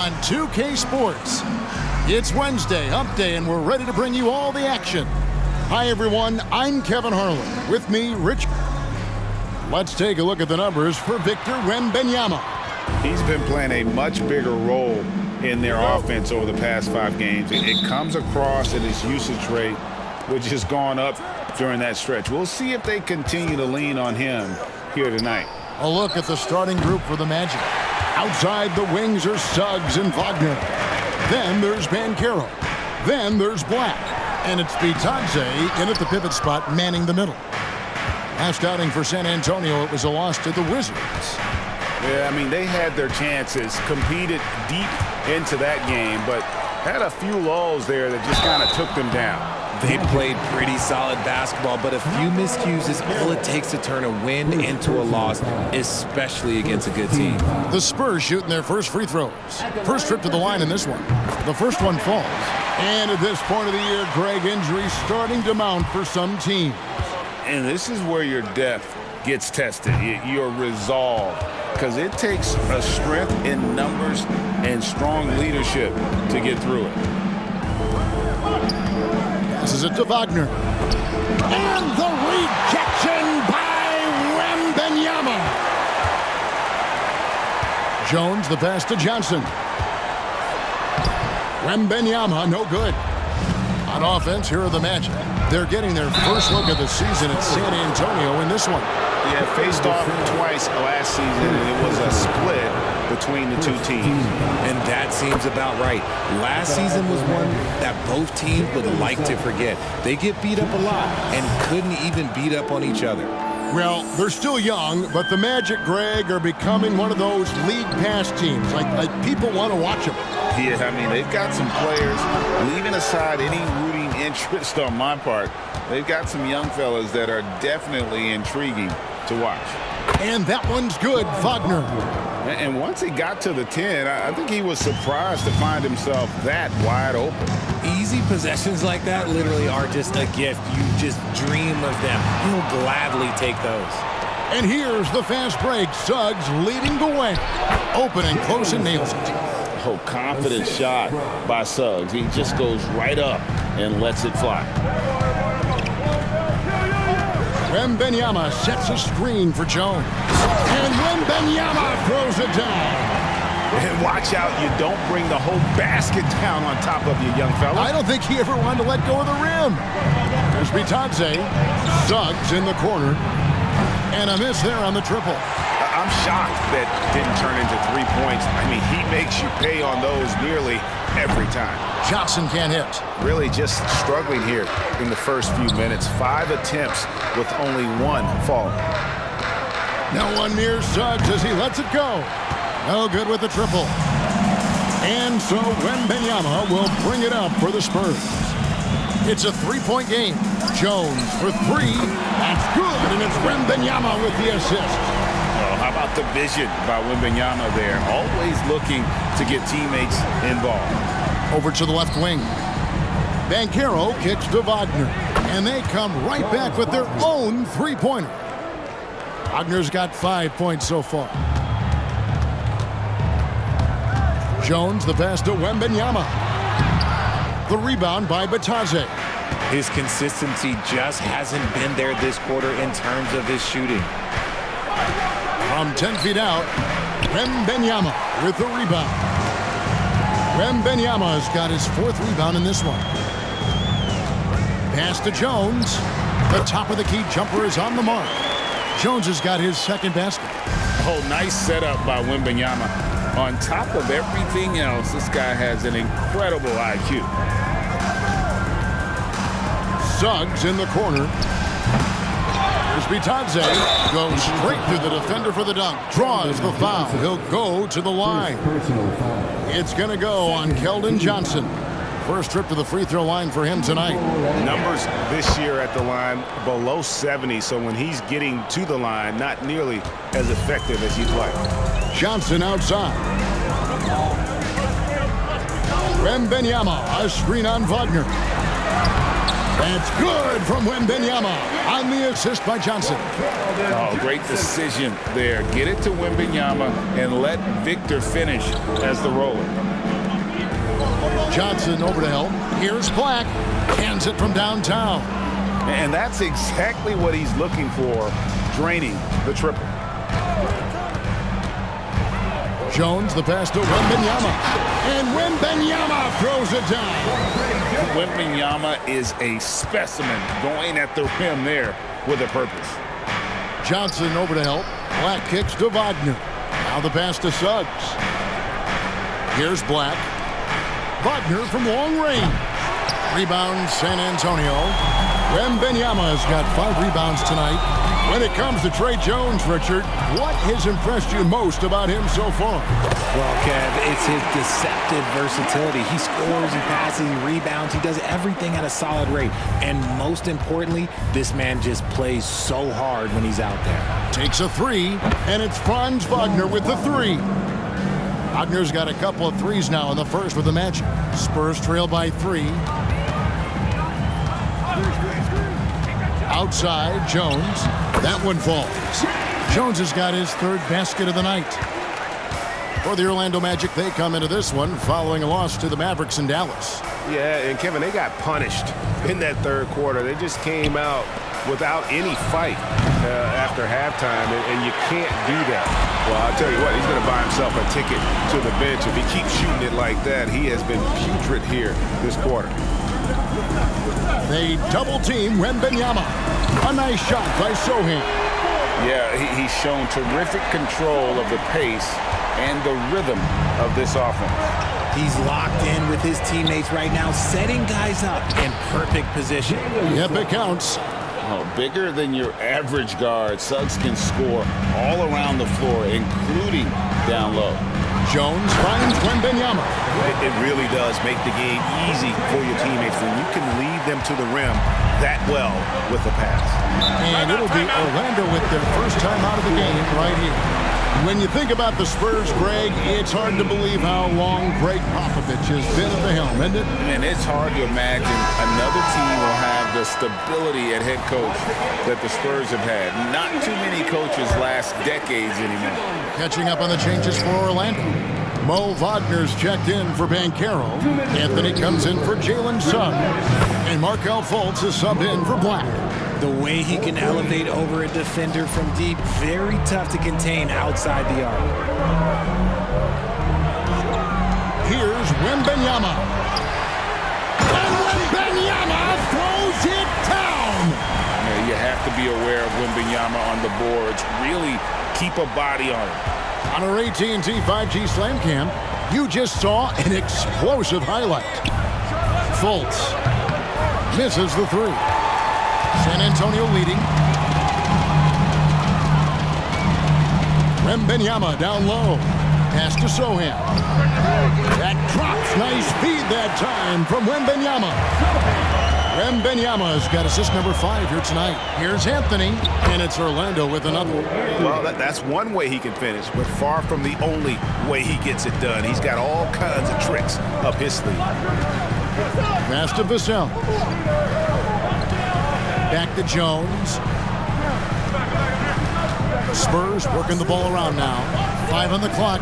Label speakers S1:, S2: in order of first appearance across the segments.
S1: On 2K Sports. It's Wednesday, hump day, and we're ready to bring you all the action. Hi, everyone. I'm Kevin Harlan. With me, Rich. Let's take a look at the numbers for Victor Wembanyama.
S2: He's been playing a much bigger role in their offense over the past 5 games. It comes across in his usage rate, which has gone up during that stretch. We'll see if they continue to lean on him here tonight.
S1: A look at the starting group for the Magic. Outside the wings are Suggs and Wagner. Then there's Banchero. Then there's Black. And it's Bitadze in at the pivot spot, manning the middle. Last outing for San Antonio, it was a loss to the Wizards.
S2: Yeah, I mean, they had their chances, competed deep into that game, but had a few lulls there that just kind of took them down.
S3: They played pretty solid basketball, but a few miscues is all it takes to turn a win into a loss, especially against a good team.
S1: The Spurs shooting their first free throws. First trip to the line in this one. The first one falls. And at this point of the year, Greg, injuries starting to mount for some teams.
S2: And this is where your depth gets tested, your resolve, because it takes a strength in numbers and strong leadership to get through it.
S1: Passes it to Wagner. And the rejection by Wembanyama. Jones, the pass to Johnson. Wembanyama, no good. On offense, here are the Magic. They're getting their first look of the season at San Antonio in this one.
S2: Yeah, faced off twice last season, and it was a split between the two teams.
S3: And that seems about right. Last season was one that both teams would like to forget. They get beat up a lot and couldn't even beat up on each other.
S1: Well, they're still young, but the Magic, Greg, are becoming one of those league pass teams. Like people want to watch them.
S2: Yeah, I mean, they've got some players, leaving aside any rooting interest on my part, they've got some young fellas that are definitely intriguing to watch.
S1: And that one's good, Wagner.
S2: And once he got to the 10, I think he was surprised to find himself that wide open.
S3: Easy possessions like that literally are just a gift. You just dream of them. He'll gladly take those.
S1: And here's the fast break. Suggs leading the way. Open and close and nails it.
S2: Oh, confident shot by Suggs. He just goes right up and lets it fly.
S1: Wembanyama sets a screen for Jones. And Wembanyama throws it down.
S2: And watch out, you don't bring the whole basket down on top of you, young fella.
S1: I don't think he ever wanted to let go of the rim. There's Bitadze. Suggs in the corner. And a miss there on the triple.
S2: I'm shocked that didn't turn into 3 points. I mean, he makes you pay on those nearly every time.
S1: Johnson can't hit.
S2: Really just struggling here in the first few minutes. 5 attempts with only 1 fall.
S1: No one near Suggs as he lets it go. No good with the triple. And so Wembanyama will bring it up for the Spurs. It's a 3-point game. Jones for 3. That's good, and it's Wembanyama with the assist.
S2: How about the vision by Wembanyama there? Always looking to get teammates involved.
S1: Over to the left wing. Banchero kicks to Wagner. And they come right back with their own 3-pointer. Wagner's got 5 points so far. Jones, the pass to Wembanyama. The rebound by Bitadze.
S3: His consistency just hasn't been there this quarter in terms of his shooting.
S1: From 10 feet out, Wembanyama with the rebound. Wembanyama's got his 4th rebound in this one. Pass to Jones. The top of the key jumper is on the mark. Jones has got his 2nd basket.
S2: Oh, nice setup by Wembanyama. On top of everything else, this guy has an incredible IQ.
S1: Suggs in the corner. Here's Bitadze. Goes straight through the defender for the dunk. Draws the foul. He'll go to the line. It's going to go on Keldon Johnson. First trip to the free throw line for him tonight.
S2: Numbers this year at the line below 70, so when he's getting to the line, not nearly as effective as you'd like.
S1: Johnson outside. Wembanyama, a screen on Wagner. That's good from Wembanyama on the assist by Johnson.
S2: Oh, great decision there. Get it to Wembanyama and let Victor finish as the roller.
S1: Johnson over to help. Here's Black. Hands it from downtown.
S2: And that's exactly what he's looking for, draining the triple.
S1: Jones, the pass to Wembanyama. And Wembanyama throws it down.
S2: Wembanyama is a specimen going at the rim there with a purpose.
S1: Johnson over to help. Black kicks to Wagner. Now the pass to Suggs. Here's Black. Wagner from long range. Rebound San Antonio. Wembanyama has got 5 rebounds tonight. When it comes to Trey Jones, Richard, what has impressed you most about him so far?
S3: Well, Kev, it's his deceptive versatility. He scores, he passes, he rebounds, he does everything at a solid rate. And most importantly, this man just plays so hard when he's out there.
S1: Takes a 3, and it's Franz Wagner with the 3. Wagner's got a couple of threes now in the first with the Magic. Spurs trail by 3. Outside, Jones. That one falls. Jones has got his 3rd basket of the night. For the Orlando Magic, they come into this one following a loss to the Mavericks in Dallas.
S4: Yeah, and Kevin, they got punished in that 3rd quarter. They just came out without any fight after halftime, and you can't do that. Well, I'll tell you what, he's going to buy himself a ticket to the bench. If he keeps shooting it like that, he has been putrid here this quarter.
S1: They double-team Wembanyama. A nice shot by Sohan.
S2: Yeah, he's shown terrific control of the pace and the rhythm of this offense.
S3: He's locked in with his teammates right now, setting guys up in perfect position.
S1: Yep, it counts.
S2: Oh, bigger than your average guard, Suggs can score all around the floor, including down low.
S1: Jones finds Wembanyama.
S4: It really does make the game easy for your teammates when you can lead them to the rim that well with the pass.
S1: And it'll be Orlando with their first time out of the game right here. When you think about the Spurs, Greg, it's hard to believe how long Greg Popovich has been at the helm, isn't it?
S2: And it's hard to imagine another team will have the stability at head coach that the Spurs have had. Not too many coaches last decades anymore.
S1: Catching up on the changes for Orlando. Mo Wagner's checked in for Banchero. Anthony comes in for Jalen Suggs. And Markelle Fultz is subbed in for Black.
S3: The way he can elevate over a defender from deep, very tough to contain outside the arc.
S1: Here's Wembanyama. And Wembanyama throws it down.
S2: Yeah, you have to be aware of Wembanyama on the boards. Really keep a body on it.
S1: On our AT&T 5G Slam Cam, you just saw an explosive highlight. Fultz misses the 3. San Antonio leading. Wembanyama down low. Pass to Sohan. That drops. Nice feed that time from Wembanyama. Wembanyama's got assist number 5 here tonight. Here's Anthony, and it's Orlando with another.
S4: Well, that's one way he can finish, but far from the only way he gets it done. He's got all kinds of tricks up his sleeve.
S1: Pass to Vassell. Back to Jones. Spurs working the ball around now. 5 on the clock.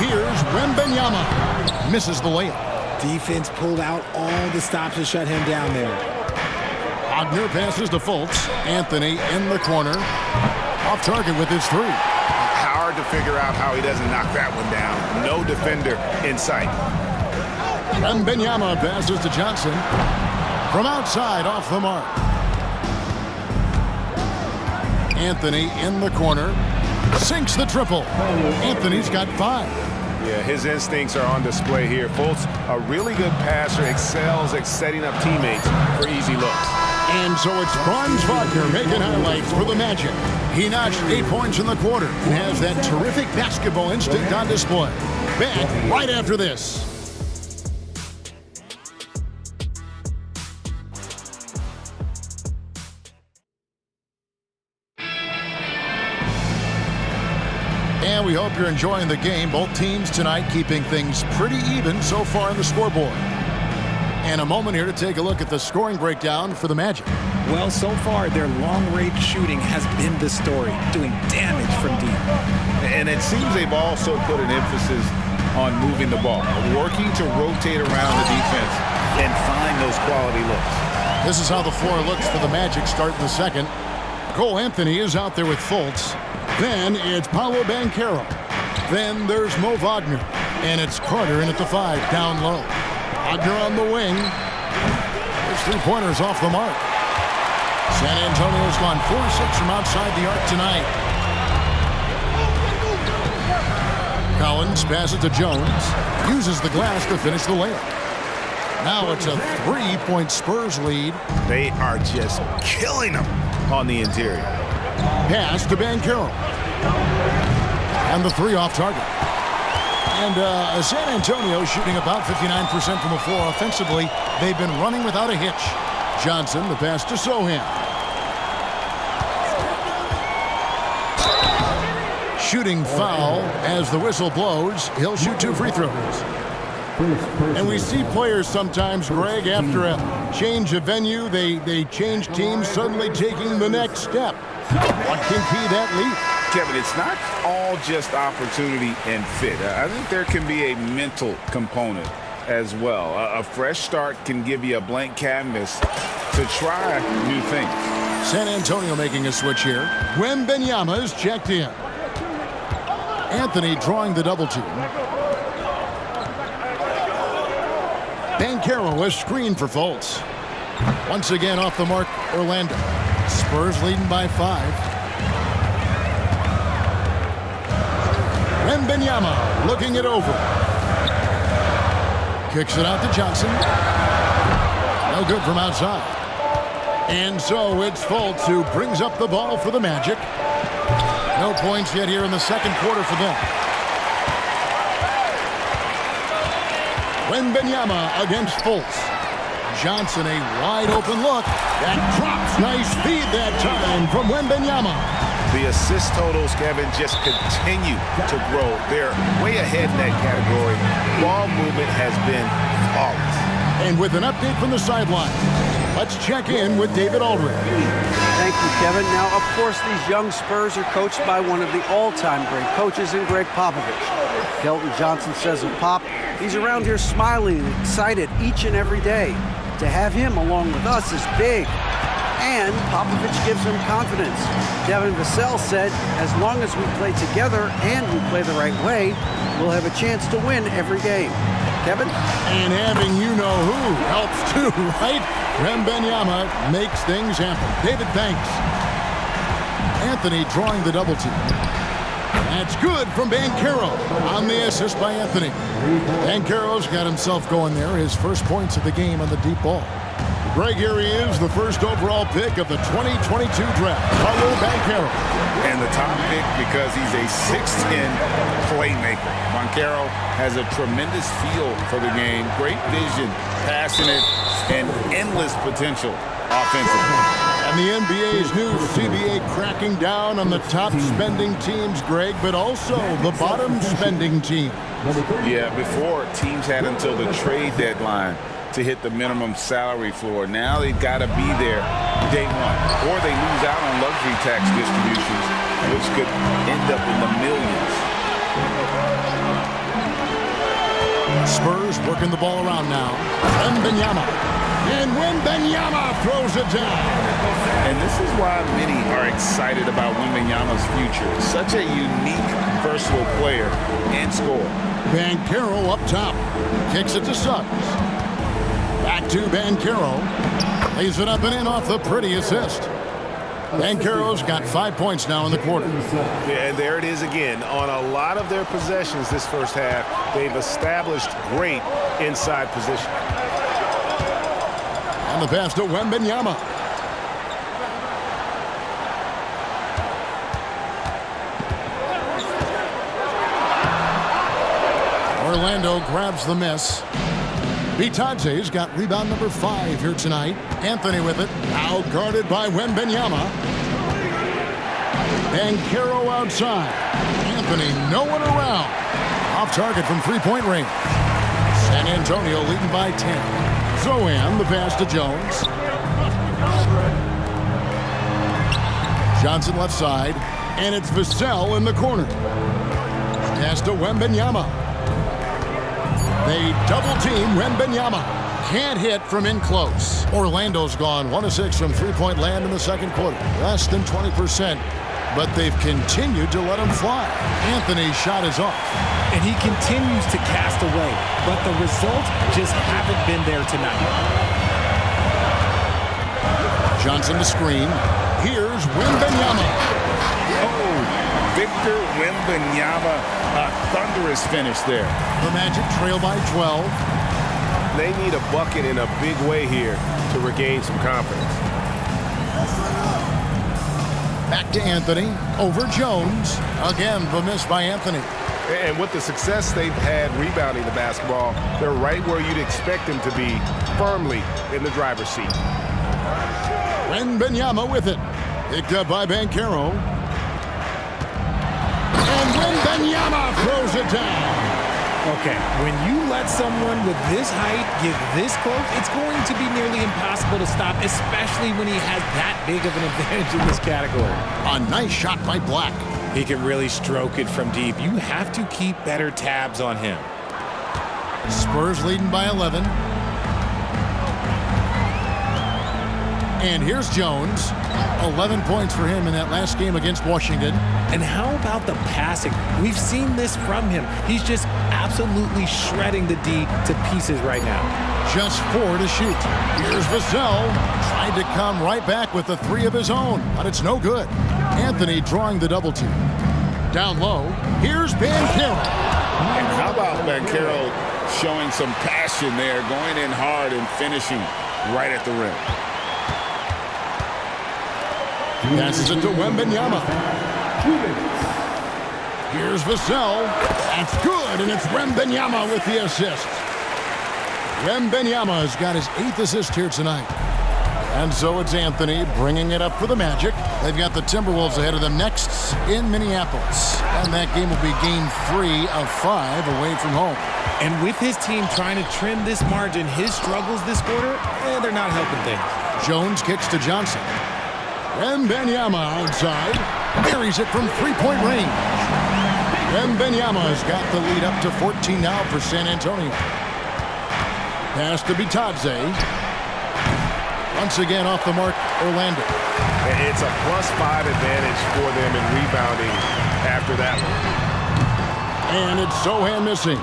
S1: Here's Wembanyama. Misses the layup.
S3: Defense pulled out all the stops to shut him down there.
S1: Wagner passes to Fultz. Anthony in the corner. Off target with his 3.
S4: Hard to figure out how he doesn't knock that one down. No defender in sight.
S1: Wembanyama passes to Johnson. From outside, off the mark. Anthony in the corner. Sinks the triple. Anthony's got 5.
S4: Yeah, his instincts are on display here. Fultz, a really good passer, excels at setting up teammates for easy looks.
S1: And so it's Franz Wagner making highlights for the Magic. He notched 8 points in the quarter and has that terrific basketball instinct on display. Back right after this. And we hope you're enjoying the game. Both teams tonight keeping things pretty even so far on the scoreboard. And a moment here to take a look at the scoring breakdown for the Magic.
S3: Well, so far, their long-range shooting has been the story, doing damage from deep.
S2: And it seems they've also put an emphasis on moving the ball, working to rotate around the defense and find those quality looks.
S1: This is how the floor looks for the Magic starting the second. Cole Anthony is out there with Fultz. Then it's Paolo Banchero. Then there's Mo Wagner. And it's Carter in at the 5, down low. Wagner on the wing. His three-pointers off the mark. San Antonio's gone 4-6 from outside the arc tonight. Collins passes to Jones. Uses the glass to finish the layup. Now it's a 3-point Spurs lead.
S2: They are just killing them on the interior.
S1: Pass to Banchero. And the 3 off target. And San Antonio shooting about 59% from the floor offensively. They've been running without a hitch. Johnson, the pass to Sohan. Shooting foul as the whistle blows. He'll shoot 2 free throws. And we see players sometimes, Greg, after a change of venue, they change teams, suddenly taking the next step. What can key that lead?
S2: Kevin, it's not all just opportunity and fit. I think there can be a mental component as well. A fresh start can give you a blank canvas to try new things.
S1: San Antonio making a switch here. Wembanyama is checked in. Anthony drawing the double team. Banchero is screened for Fultz. Once again off the mark, Orlando. Spurs leading by 5. Wembanyama looking it over. Kicks it out to Johnson. No good from outside. And so it's Fultz who brings up the ball for the Magic. No points yet here in the second quarter for them. Wembanyama against Fultz. Johnson, a wide open look. That drops. Nice feed that time from Wembanyama.
S2: The assist totals, Kevin, just continue to grow. They're way ahead in that category. Ball movement has been flawless.
S1: And with an update from the sideline, let's check in with David Aldridge.
S5: Thank you, Kevin. Now, of course, these young Spurs are coached by one of the all-time great coaches in Greg Popovich. Kelton Johnson says of Pop, he's around here smiling and excited each and every day. To have him along with us is big. And Popovich gives him confidence. Devin Vassell said, as long as we play together and we play the right way, we'll have a chance to win every game. Kevin?
S1: And having you-know-who helps too, right? Wembanyama makes things happen. David, thanks. Anthony drawing the double team. That's good from Banchero on the assist by Anthony. Banchero's got himself going there. His first points of the game on the deep ball. Greg, here he is, the first overall pick of the 2022 draft. Paolo Banchero.
S2: And the top pick because he's a 6'10 playmaker. Banchero has a tremendous feel for the game, great vision, passionate, and endless potential offensively.
S1: And the NBA's new CBA cracking down on the top spending teams, Greg, but also the bottom spending team.
S2: Yeah, before teams had until the trade deadline to hit the minimum salary floor. Now they've got to be there day one, or they lose out on luxury tax distributions, which could end up in the millions.
S1: Spurs working the ball around now. Wembanyama. And Wembanyama throws it down.
S2: And this is why many are excited about Wembanyama's future. Such a unique, versatile player and scorer.
S1: Banchero up top. Kicks it to Suggs. Back to Banchero. Lays it up and in off the pretty assist. Banchero's got 5 points now in the quarter.
S4: Yeah, and there it is again. On a lot of their possessions this first half, they've established great inside position.
S1: And the pass to Wembanyama. Orlando grabs the miss. Vitante's got rebound number 5 here tonight. Anthony with it. Out guarded by Wembanyama. Banchero outside. Anthony no one around. Off target from three-point range. San Antonio leading by 10. Zohan, the pass to Jones. Johnson left side, and it's Vassell in the corner. Pass to Wembanyama. They double-team Wembanyama. Can't hit from in close. Orlando's gone 1 of 6 from three-point land in the second quarter. Less than 20%, but they've continued to let him fly. Anthony's shot is off.
S3: And he continues to cast away, but the results just haven't been there tonight.
S1: Johnson to screen. Here's Wembanyama.
S2: Oh, Victor Wembanyama, a thunderous finish there.
S1: The Magic trail by 12.
S4: They need a bucket in a big way here to regain some confidence.
S1: Back to Anthony. Over Jones. Again, the miss by Anthony.
S4: And with the success they've had rebounding the basketball, they're right where you'd expect them to be, firmly in the driver's seat.
S1: Wembanyama with it. Picked up by Banchero. And Wembanyama throws it down.
S3: Okay, when you let someone with this height get this close, it's going to be nearly impossible to stop, especially when he has that big of an advantage in this category.
S1: A nice shot by Black.
S3: He can really stroke it from deep. You have to keep better tabs on him.
S1: Spurs leading by 11. And here's Jones. 11 points for him in that last game against Washington.
S3: And how about the passing? We've seen this from him. He's just absolutely shredding the D to pieces right now.
S1: Just 4 to shoot. Here's Vassell. Tried to come right back with the 3 of his own, but it's no good. Anthony drawing the double team. Down low, here's Banchero.
S2: And how about Banchero showing some passion there, going in hard and finishing right at the rim.
S1: Passes it to Wembanyama. Here's Vassell. That's good, and it's Wembanyama with the assist. Wembanyama has got his 8th assist here tonight. And so it's Anthony bringing it up for the Magic. They've got the Timberwolves ahead of them next in Minneapolis. And that game will be game 3 of 5 away from home.
S3: And with his team trying to trim this margin, his struggles this quarter, they're not helping things.
S1: Jones kicks to Johnson. Wembanyama outside. Buries it from three-point range. Wembanyama has got the lead up to 14 now for San Antonio. Pass to Bitadze. Once again off the mark, Orlando.
S4: It's a +5 advantage for them in rebounding after that one.
S1: And it's Zohan missing.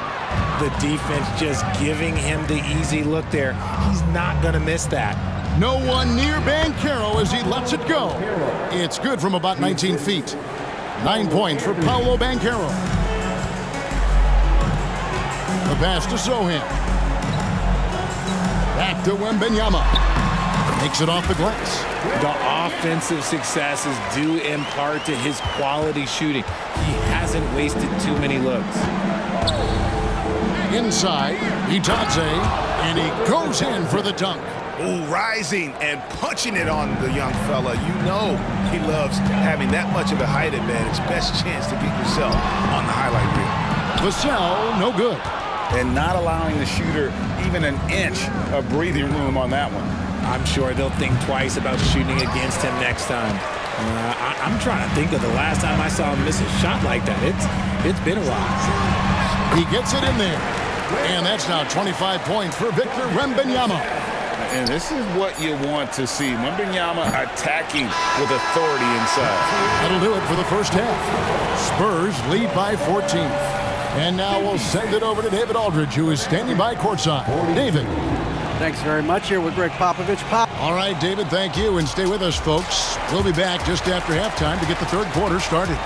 S3: The defense just giving him the easy look there. He's not going to miss that.
S1: No one near Banchero as he lets it go. It's good from about 19 feet. 9 points for Paolo Banchero. The pass to Zohan. Back to Wembanyama. Makes it off the glass.
S3: The offensive success is due in part to his quality shooting. He hasn't wasted too many looks.
S1: Inside, Bitadze, and he goes in for the dunk.
S4: Ooh, rising and punching it on the young fella. You know he loves having that much of a height advantage. Best chance to get yourself on the highlight reel.
S1: Vassell, no good.
S2: And not allowing the shooter even an inch of breathing room on that one.
S3: I'm sure they'll think twice about shooting against him next time. I'm trying to think of the last time I saw him miss a shot like that. It's been a while.
S1: He gets it in there. And that's now 25 points for Victor Wembanyama.
S2: And this is what you want to see. Wembanyama attacking with authority inside.
S1: That'll do it for the first half. Spurs lead by 14. And now we'll send it over to David Aldridge, who is standing by courtside. David.
S5: Thanks very much. Here with Greg Popovich.
S1: All right, David, thank you. And stay with us, folks. We'll be back just after halftime to get the third quarter started.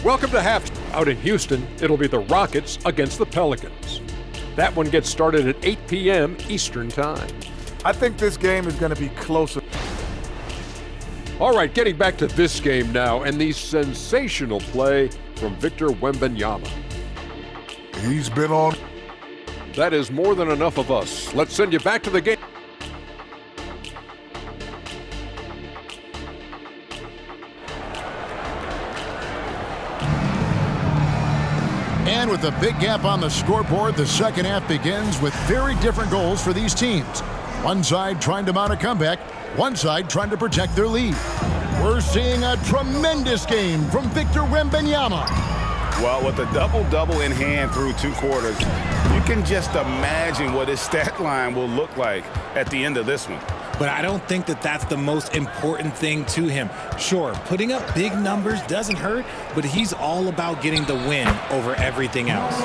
S6: Welcome to half. Out in Houston, it'll be the Rockets against the Pelicans. That one gets started at 8 p.m. Eastern Time.
S7: I think this game is going to be closer.
S6: All right, getting back to this game now and the sensational play from Victor Wembanyama.
S7: He's been on.
S6: That is more than enough of us. Let's send you back to the game.
S1: And with a big gap on the scoreboard, the second half begins with very different goals for these teams. One side trying to mount a comeback, one side trying to protect their lead. We're seeing a tremendous game from Victor Wembanyama.
S2: Well, with a double-double in hand through 2 quarters, you can just imagine what his stat line will look like at the end of this one.
S3: But I don't think that that's the most important thing to him. Sure, putting up big numbers doesn't hurt, but he's all about getting the win over everything else.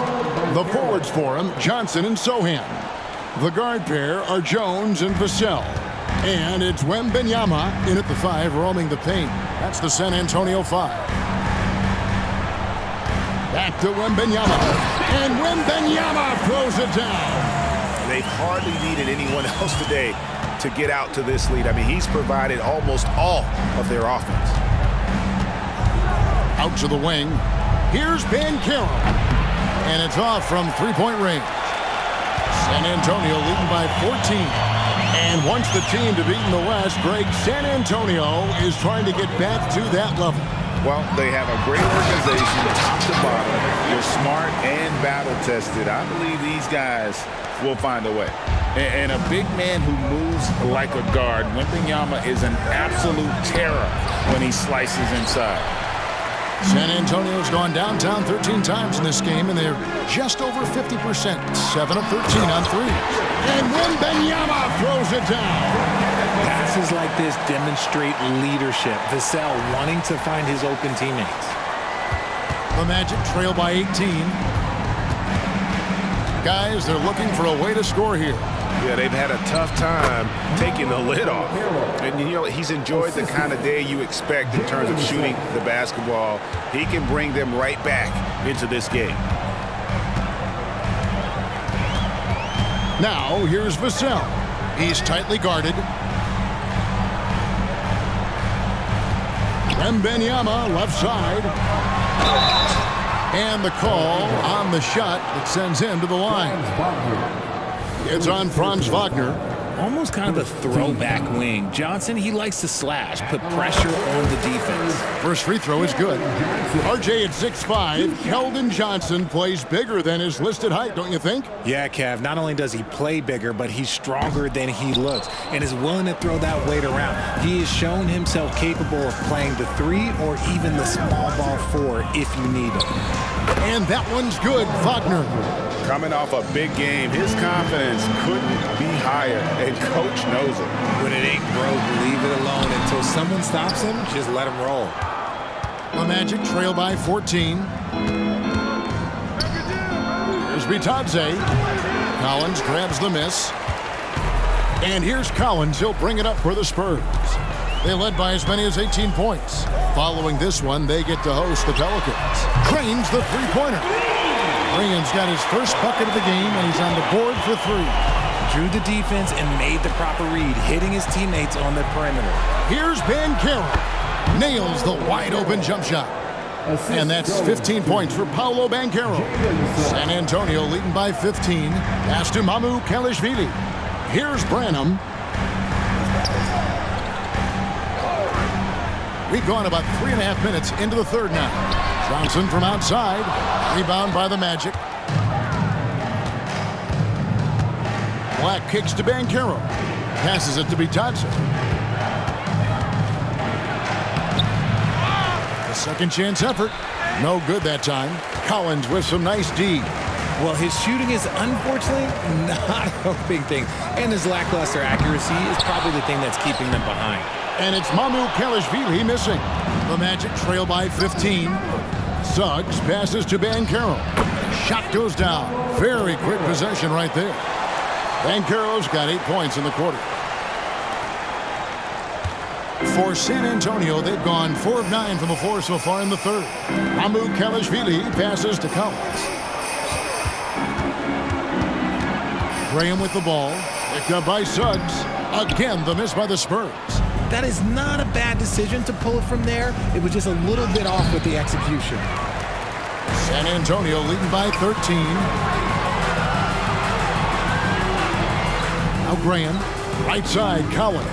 S1: The forwards for him, Johnson and Sohan. The guard pair are Jones and Vassell. And it's Wembanyama in at the 5, roaming the paint. That's the San Antonio 5. Back to Wembanyama. And Wembanyama throws it down.
S4: They've hardly needed anyone else today to get out to this lead. I mean, he's provided almost all of their offense.
S1: Out to the wing. Here's Banchero. And it's off from three-point range. San Antonio leading by 14. And once the team to beat in the West, Greg, San Antonio is trying to get back to that level.
S2: Well, they have a great organization top to bottom. They're smart and battle-tested. I believe these guys will find a way. And a big man who moves like a guard, Wembanyama is an absolute terror when he slices inside.
S1: San Antonio's gone downtown 13 times in this game, and they're just over 50%. 7 of 13 on threes. And Wembanyama throws it down.
S3: Passes like this demonstrate leadership. Vassell wanting to find his open teammates.
S1: The Magic trail by 18. Guys, they're looking for a way to score here.
S4: Yeah, they've had a tough time taking the lid off. And, you know, he's enjoyed the kind of day you expect in terms of shooting the basketball. He can bring them right back into this game.
S1: Now, here's Vassell. He's tightly guarded. Wembanyama, left side. And the call on the shot that sends him to the line. It's on Franz Wagner.
S3: Almost kind of a throwback wing. Johnson, he likes to slash, put pressure on the defense.
S1: First free throw is good. RJ at 6'5", Keldon Johnson plays bigger than his listed height, don't you think?
S3: Yeah, Kev, not only does he play bigger, but he's stronger than he looks and is willing to throw that weight around. He has shown himself capable of playing the 3 or even the small ball 4 if you need him.
S1: And that one's good, Wagner.
S2: Coming off a big game, his confidence couldn't be higher, and Coach knows it.
S3: When it ain't broke, leave it alone until someone stops him. Just let him roll.
S1: The Magic trail by 14. Here's Bitadze. Collins grabs the miss. And here's Collins. He'll bring it up for the Spurs. They led by as many as 18 points. Following this one, they get to host the Pelicans. Cranes the three-pointer. Graham's got his first bucket of the game, and he's on the board for 3.
S3: Drew the defense and made the proper read, hitting his teammates on the perimeter.
S1: Here's Banchero. Nails the wide-open jump shot. And that's 15 points for Paolo Banchero. San Antonio leading by 15. Pass to Mamu Kelishvili. Here's Branham. We've gone about 3.5 minutes into the third now. Johnson from outside. Rebound by the Magic. Black kicks to Banchero. Passes it to Bitadze. A second chance effort. No good that time. Collins with some nice D.
S3: Well, his shooting is unfortunately not a big thing. And his lackluster accuracy is probably the thing that's keeping them behind.
S1: And it's Mamu Kelishvili missing. The Magic trail by 15. Suggs passes to Banchero. Shot goes down. Very quick possession right there. Banchero's got 8 points in the quarter. For San Antonio, they've gone 4 of 9 from the floor so far in the third. Mamu Kelishvili passes to Collins. Graham with the ball. Picked up by Suggs. Again, the miss by the Spurs.
S3: That is not a bad decision to pull it from there. It was just a little bit off with the execution.
S1: San Antonio leading by 13. Now Graham, right side, Collins.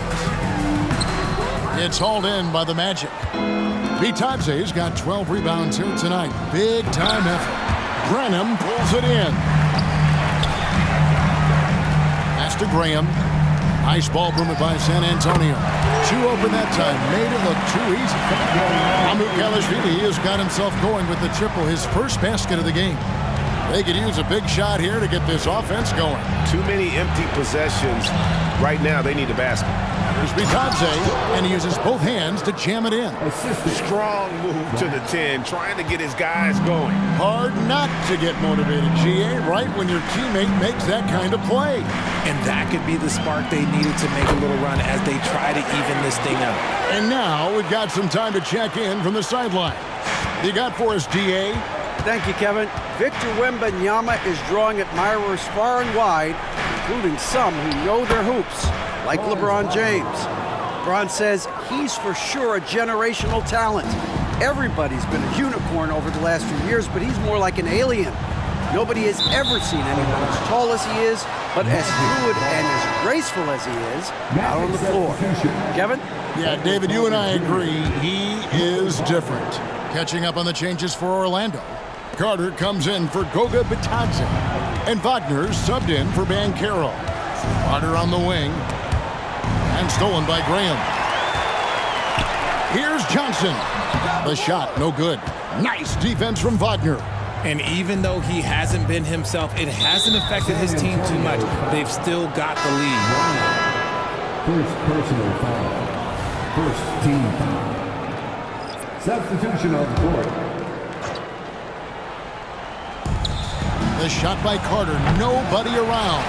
S1: It's hauled in by the Magic. Bitadze's got 12 rebounds here tonight. Big time effort. Branham pulls it in. Pass to Graham. Nice ball movement by San Antonio. Too open that time. Made it look too easy. Amukelashvili has got himself going with the triple, his first basket of the game. They could use a big shot here to get this offense going.
S4: Too many empty possessions. Right now, they need a basket.
S1: Here's Bitadze, and he uses both hands to jam it in.
S4: Strong move to the 10, trying to get his guys going.
S1: Hard not to get motivated, GA, right when your teammate makes that kind of play.
S3: And that could be the spark they needed to make a little run as they try to even this thing up.
S1: And now we've got some time to check in from the sideline. You got for us, DA?
S5: Thank you, Kevin. Victor Wembanyama is drawing admirers far and wide, including some who know their hoops, like LeBron James. LeBron says he's for sure a generational talent. Everybody's been a unicorn over the last few years, but he's more like an alien. Nobody has ever seen anyone as tall as he is, but as fluid and as graceful as he is out on the floor. Kevin?
S1: Yeah, David, you and I agree. He is different. Catching up on the changes for Orlando. Carter comes in for Goga Bitadze. And Wagner's subbed in for Banchero. Carter on the wing. And stolen by Graham. Here's Johnson. The shot, no good. Nice defense from Wagner.
S3: And even though he hasn't been himself, it hasn't affected his team too much. They've still got the lead.
S8: First personal foul. First team foul. Substitution on the court.
S1: The shot by Carter, nobody around.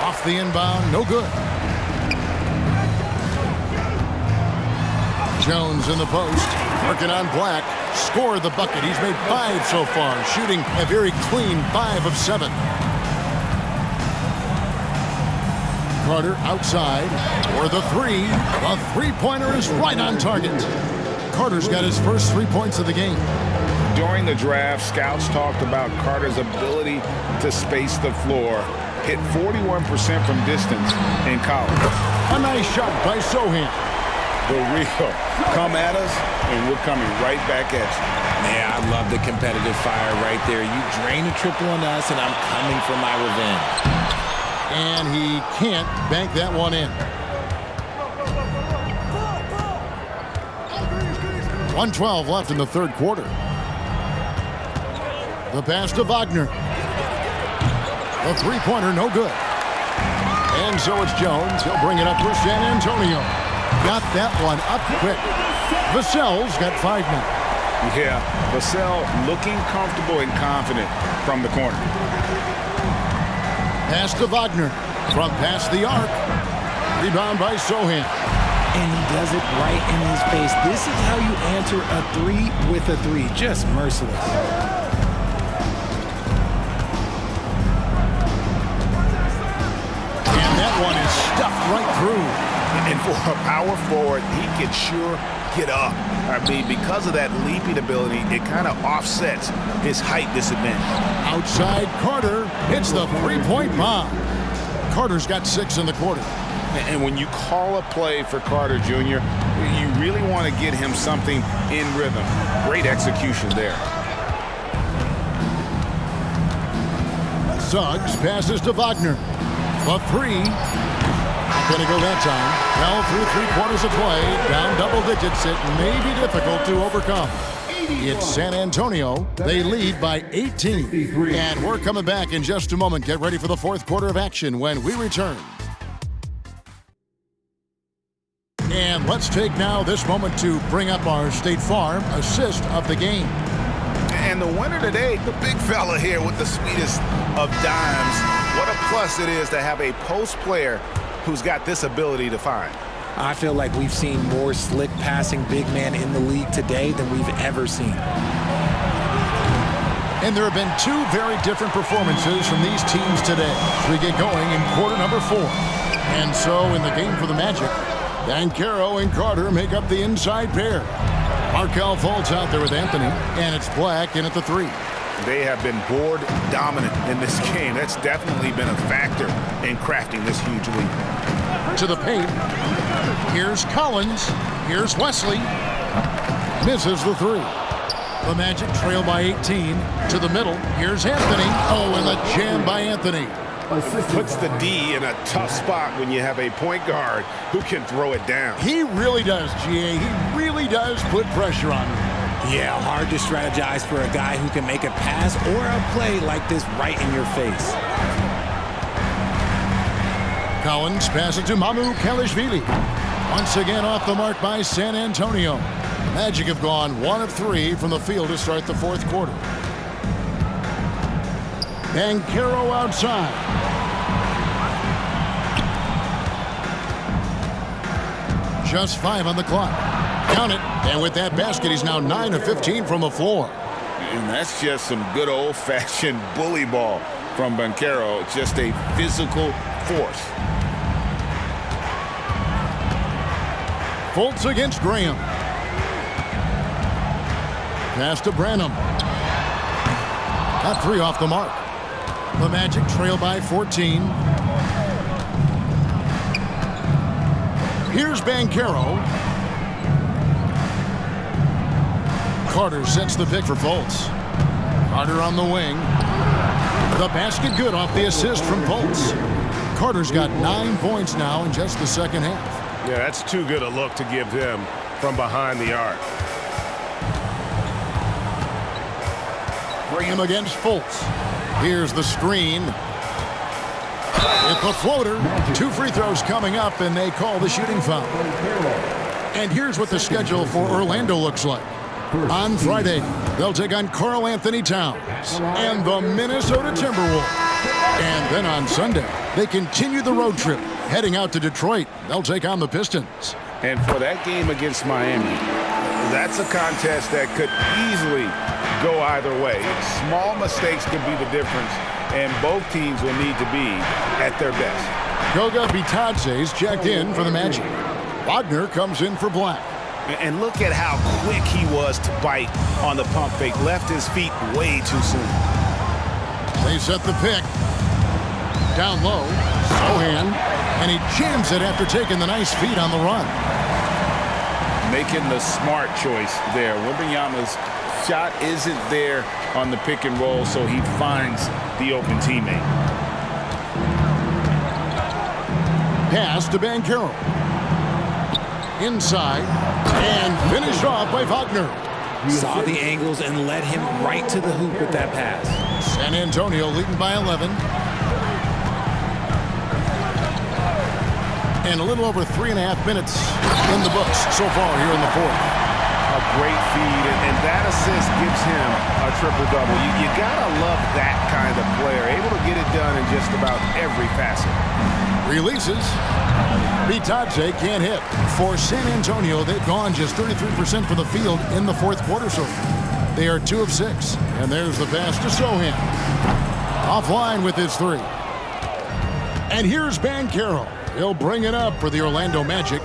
S1: Off the inbound, no good. Jones in the post, working on Black. Scored the bucket. He's made 5 so far, shooting a very clean 5 of 7. Carter outside for the 3. The three-pointer is right on target. Carter's got his first 3 points of the game.
S2: During the draft, scouts talked about Carter's ability to space the floor. Hit 41% from distance in college.
S1: A nice shot by Sohan.
S2: The real. Come at us, and we're coming right back at you.
S3: Yeah, I love the competitive fire right there. You drain a triple on us, and I'm coming for my revenge.
S1: And he can't bank that one in. 1:12 left in the third quarter. The pass to Wagner. The three-pointer, no good. And so it's Jones. He'll bring it up for San Antonio. Got that one up quick. Vassell's got 5 now.
S2: Yeah, Vassell looking comfortable and confident from the corner.
S1: Pass to Wagner. From past the arc. Rebound by Sohan.
S3: And he does it right in his face. This is how you answer a 3 with a 3. Just merciless.
S1: And that one is stuffed right through.
S4: And for a power forward, he can sure get up. I mean, because of that leaping ability, it kind of offsets his height disadvantage.
S1: Outside Carter hits the three-point bomb. Carter's got 6 in the quarter.
S2: And when you call a play for Carter Jr., you really want to get him something in rhythm. Great execution there.
S1: Suggs passes to Wagner. The 3. Not going to go that time. Well, through 3 quarters of play, down double digits, it may be difficult to overcome. It's San Antonio. They lead by 18. And we're coming back in just a moment. Get ready for the fourth quarter of action when we return. And let's take now this moment to bring up our State Farm assist of the game.
S4: And the winner today, the big fella here with the sweetest of dimes. What a plus it is to have a post player who's got this ability to find.
S3: I feel like we've seen more slick passing big man in the league today than we've ever seen.
S1: And there have been 2 very different performances from these teams today as we get going in quarter number 4. And so in the game for the Magic, Banchero and Carter make up the inside pair. Markelle Fultz out there with Anthony, and it's Black in at the 3.
S4: They have been board dominant in this game. That's definitely been a factor in crafting this huge lead.
S1: To the paint. Here's Collins. Here's Wesley. Misses the 3. The Magic trail by 18 to the middle. Here's Anthony. Oh, and the jam by Anthony.
S4: Puts the D in a tough spot when you have a point guard who can throw it down.
S1: He really does, GA. He really does put pressure on him.
S3: Yeah, hard to strategize for a guy who can make a pass or a play like this right in your face.
S1: Collins passes to Mamu Kelishvili. Once again off the mark by San Antonio. The Magic have gone 1 of 3 from the field to start the fourth quarter. Banchero outside. Just 5 on the clock. Count it. And with that basket, he's now 9 of 15 from the floor.
S2: And that's just some good old-fashioned bully ball from Banchero. Just a physical force.
S1: Fultz against Graham. Pass to Branham. Got 3 off the mark. The Magic trail by 14. Here's Banchero. Carter sets the pick for Fultz. Carter on the wing. The basket good off the assist from Fultz. Carter's got 9 points now in just the second half.
S4: Yeah, that's too good a look to give him from behind the arc.
S1: Graham against Fultz. Here's the screen. With the floater. 2 free throws coming up, and they call the shooting foul. And here's what the schedule for Orlando looks like. On Friday, they'll take on Karl Anthony Towns and the Minnesota Timberwolves. And then on Sunday, they continue the road trip, heading out to Detroit. They'll take on the Pistons.
S2: And for that game against Miami,
S4: That's a contest that could easily go either way. Small mistakes could be the difference, and both teams will need to be at their best.
S1: Goga Bitadze's checked in for the Magic. Wagner comes in for Black.
S4: And look at how quick he was to bite on the pump fake. Left his feet way too soon.
S1: They set the pick. Down low, Sohan, and he jams it after taking the nice feed on the run.
S2: Making the smart choice there. Wembanyama's shot isn't there on the pick and roll, so he finds the open teammate.
S1: Pass to Banchero. Inside, and finished off by Wagner.
S3: Saw the angles and led him right to the hoop with that pass.
S1: San Antonio leading by 11. And a little over 3.5 minutes in the books so far here in the fourth.
S4: A great feed, and that assist gives him a triple-double. You gotta love that kind of player, able to get it done in just about every facet.
S1: Releases. Bitadze can't hit. For San Antonio, they've gone just 33% from the field in the fourth quarter so far. They are 2 of 6. And there's the pass to Sohan. Offline with his 3. And here's Banchero. He'll bring it up for the Orlando Magic.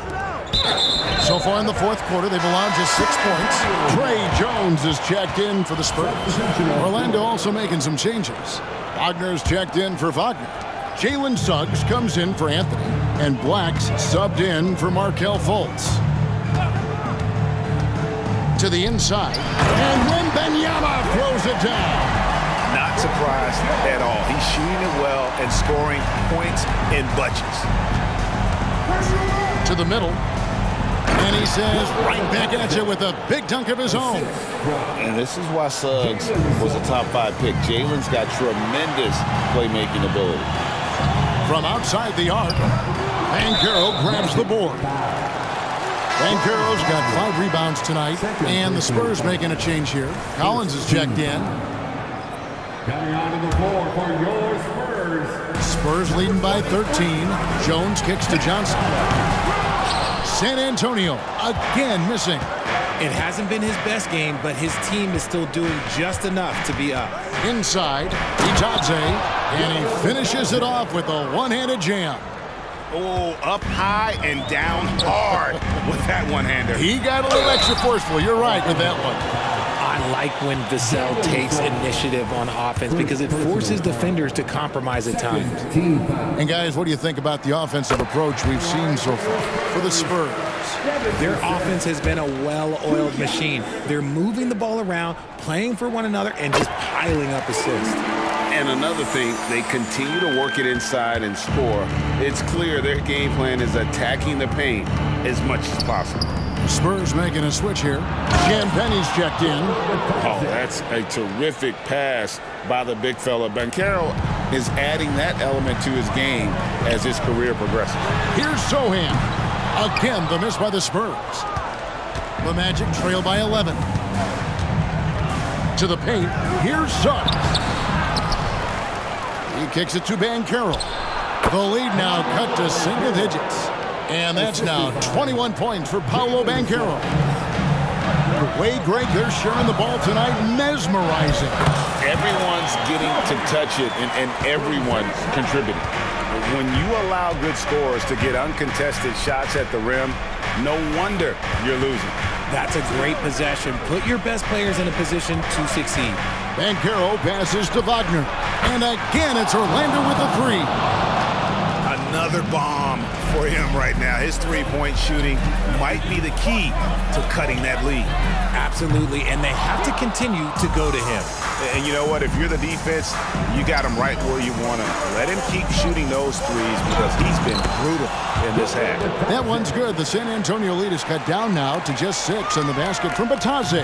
S1: So far in the fourth quarter, they've allowed just 6 points. Trey Jones is checked in for the Spurs. Orlando also making some changes. Wagner's checked in for Wagner. Jalen Suggs comes in for Anthony, and Black's subbed in for Markelle Fultz. To the inside, and Wembanyama throws it down.
S4: Not surprised at all. He's shooting it well and scoring points in bunches.
S1: To the middle, and he says right back at you with a big dunk of his own.
S2: And this is why Suggs was a top 5 pick. Jalen's got tremendous playmaking ability.
S1: From outside the arc, Banchero grabs the board. Banchero's got 5 rebounds tonight, and the Spurs making a change here. Collins is checked in.
S8: Coming onto the floor for your Spurs.
S1: Spurs leading by 13. Jones kicks to Johnson. San Antonio again missing.
S3: It hasn't been his best game, but his team is still doing just enough to be up.
S1: Inside, Bitadze, and he finishes it off with a one-handed jam.
S4: Oh, up high and down hard with that one-hander.
S1: He got a little extra forceful. You're right with that one.
S3: I like when Vassell takes initiative on offense because it forces defenders to compromise at times.
S1: And guys, what do you think about the offensive approach we've seen so far for the Spurs?
S3: Their offense has been a well-oiled machine. They're moving the ball around, playing for one another, and just piling up assists.
S2: And another thing, they continue to work it inside and score. It's clear their game plan is attacking the paint as much as possible.
S1: Spurs making a switch here. Champagne's checked in.
S2: Oh, that's a terrific pass by the big fella. Banchero is adding that element to his game as his career progresses.
S1: Here's Sohan. Again, the miss by the Spurs. The Magic trail by 11. To the paint. Here's Suggs. He kicks it to Banchero. The lead now cut to single digits. And that's now 21 points for Paolo Banchero. The way, Greg, they're sharing the ball tonight, mesmerizing.
S2: Everyone's getting to touch it, and everyone's contributing. When you allow good scorers to get uncontested shots at the rim, no wonder you're losing.
S3: That's a great possession. Put your best players in a position to succeed.
S1: Banchero passes to Wagner. And again, it's Orlando with a three.
S4: Another bomb for him right now. His three-point shooting might be the key to cutting that lead.
S3: Absolutely, and they have to continue to go to him.
S4: And you know what? If you're the defense, you got him right where you want him. Let him keep shooting those threes because he's been brutal in this half.
S1: That one's good. The San Antonio lead is cut down now to just 6 on the basket from Batadze.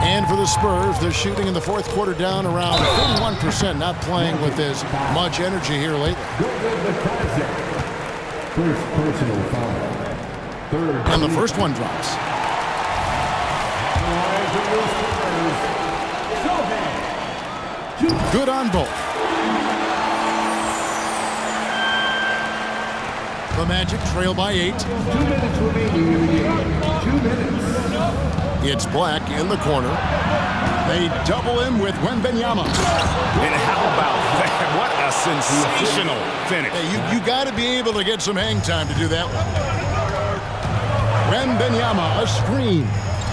S1: And for the Spurs, they're shooting in the fourth quarter down around 41%, not playing with as much energy here lately.
S8: First personal foul. Third.
S1: And the first one drops. Good on both. The Magic trail by 8.
S8: 2 minutes remaining in the game. 2 minutes.
S1: It's Black in the corner. They double him with Wembanyama.
S4: And how about that? What a sensational finish.
S1: Hey, you got to be able to get some hang time to do that one. Wembanyama, a screen.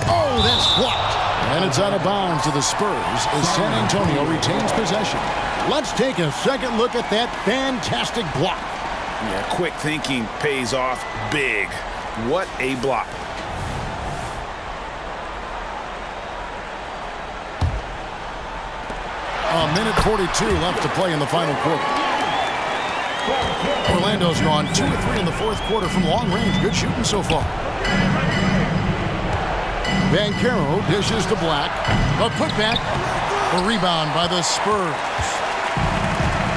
S1: Oh, that's blocked. And it's out of bounds to the Spurs as San Antonio retains possession. Let's take a second look at that fantastic block.
S2: Yeah, quick thinking pays off big. What a block.
S1: A minute 42 left to play in the final quarter. Orlando's gone 2 of 3 in the fourth quarter from long range. Good shooting so far. Banchero dishes to Black. A putback. A rebound by the Spurs.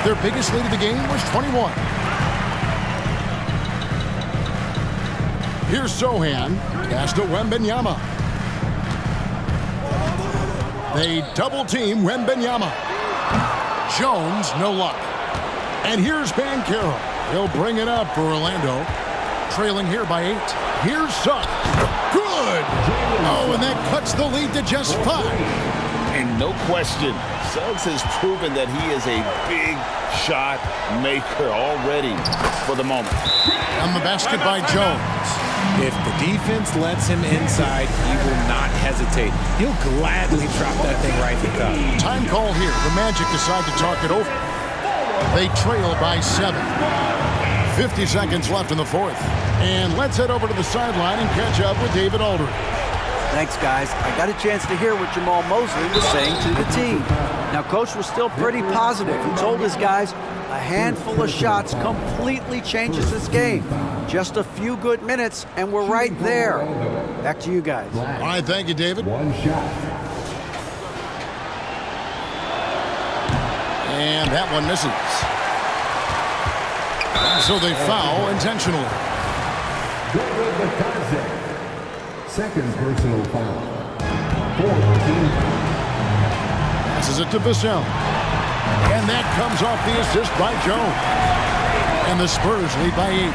S1: Their biggest lead of the game was 21. Here's Sohan. Pass to Wembanyama. They double-team Wembanyama. Jones, no luck. And here's Banchero. He'll bring it up for Orlando. Trailing here by 8. Here's Suggs. Good! Oh, and that cuts the lead to just 5.
S2: And no question, Suggs has proven that he is a big shot maker already for the moment.
S1: And the basket by Jones.
S3: If the defense lets him inside, he will not hesitate. He'll gladly drop that thing right to cup.
S1: Time call here. The Magic decide to talk it over. They trail by 7. 50 seconds left in the fourth. And let's head over to the sideline and catch up with David Aldridge.
S5: Thanks, guys. I got a chance to hear what Jamal Mosley was saying to the team. Now, Coach was still pretty positive. He told his guys a handful of shots completely changes this game. Just a few good minutes, and we're right there. Back to you guys.
S1: All right, thank you, David.
S8: One shot.
S1: And that one misses. So they foul intentionally.
S8: David Batadze. Second personal foul. 14.
S1: Passes it to Vassell. And that comes off the assist by Jones. And the Spurs lead by 8.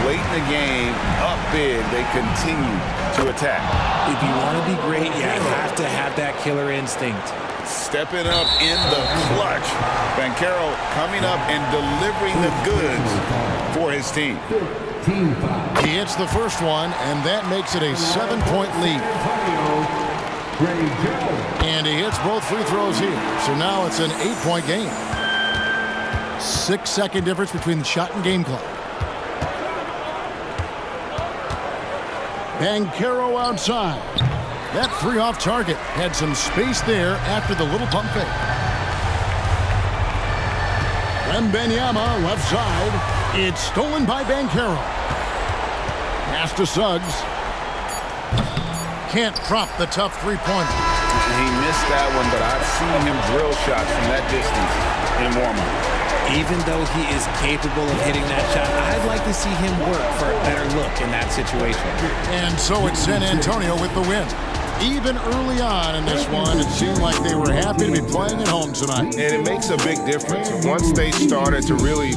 S2: Late in the game, up big, they continue to attack.
S3: If you want to be great, you have to have that killer instinct.
S2: Stepping up in the clutch. Banchero coming up and delivering the goods for his team.
S1: He hits the first one, and that makes it a 7-point lead. And he hits both free throws here. So now it's an 8-point game. 6-second difference between the shot and game clock. Banchero outside. That three off target had some space there after the little pump fake. Wembanyama left side. It's stolen by Banchero. Pass to Suggs. Can't drop the tough three-pointer.
S2: He missed that one, but I've seen him drill shots from that distance in warm-up.
S3: Even though he is capable of hitting that shot, I'd like to see him work for a better look in that situation.
S1: And so it's San Antonio with the win. Even early on in this one, it seemed like they were happy to be playing at home tonight.
S4: And it makes a big difference. Once they started to really